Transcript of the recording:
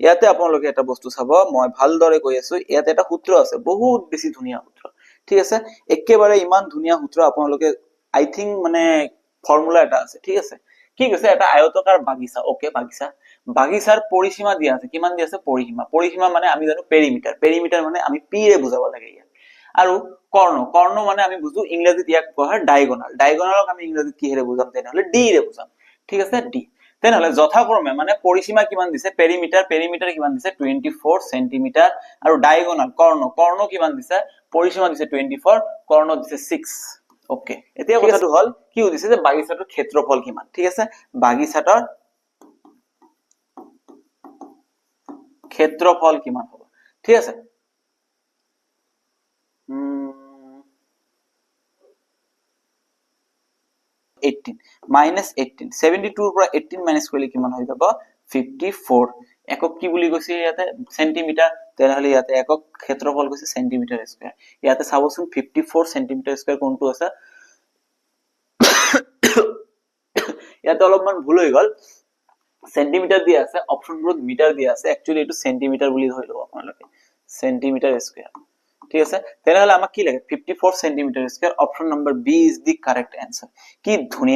ইয়াতে আপোনালোকে এটা বস্তু চাব, মই ভালদৰে কৈ আছো, ইয়াতে এটা সূত্ৰ আছে, বহুত বেছি ধুনীয়া সূত্ৰ, ঠিক আছে, একেবাৰে ইমান ধুনীয়া সূত্ৰ আপোনালোকে আই থিংক মানে ফৰ্মুলা এটা আছে, ঠিক আছে, কি কৈছে, এটা আয়তকাৰ বাগিচা, ওকে বাগিচা, বাগিচাৰ পৰিসীমা দিয়া আছে, কিমান দিয়া আছে, পৰিসীমা, পৰিসীমা মানে আমি জানো পেৰিমিটাৰ, পেৰিমিটাৰ মানে আমি পি ৰে বুজাব লাগে ইয়াত, আৰু কৰ্ণ, কৰ্ণ মানে আমি বুজো ইংৰাজীত ইয়াক কোৱা হয় ডায়গোনাল, ডায়গোনালক আমি ইংৰাজীত কিহেৰে বুজাম, তেনেহলে ডি ৰে বুজাম, ঠিক আছে, ডি, তেনেহলে যথাক্ৰমে মানে পৰিসীমা কিমান দিছে, পেৰিমিটাৰ, পেৰিমিটাৰ কিমান দিছে 24 সেন্টিমিটাৰ, আৰু ডায়গোনাল কৰ্ণ, কৰ্ণ কিমান দিছে, পৰিসীমা দিছে 24, কৰ্ণ দিছে 6, ওকে, এতিয়া কথাটো হল কি সুধিছে যে বাগিচাটোৰ ক্ষেত্ৰফল কিমান, ঠিক আছে, বাগিচাটোৰ ক্ষেত্ৰফল কিমান হ'ব, ঠিক আছে, -18 72 ৰ পৰা 18 মাইনাস কৰিলে কিমান হৈ যাব 54, একক কি বুলি কৈছে ইয়াতে সেন্টিমিটাৰ, তেনেহলে ইয়াতে একক ক্ষেত্ৰফল কৈছে সেন্টিমিটাৰ স্কয়াৰ, ইয়াতে চাবচোন 54 সেন্টিমিটাৰ স্কয়াৰ কোনটো আছে, ইয়াতে অলপমান ভুল হৈ গল, সেন্টিমিটাৰ দিয়া আছে, অপশনবোৰত মিটাৰ দিয়া আছে, একচুয়ালি এটো সেন্টিমিটাৰ বুলি ধৰি লব আপোনালোকে, সেন্টিমিটাৰ স্কয়াৰ, ঠিক আছে, তেনেহলে আমাক কি লাগে 54 centimetre square, option number B is the correct answer, কি ধুনীয়া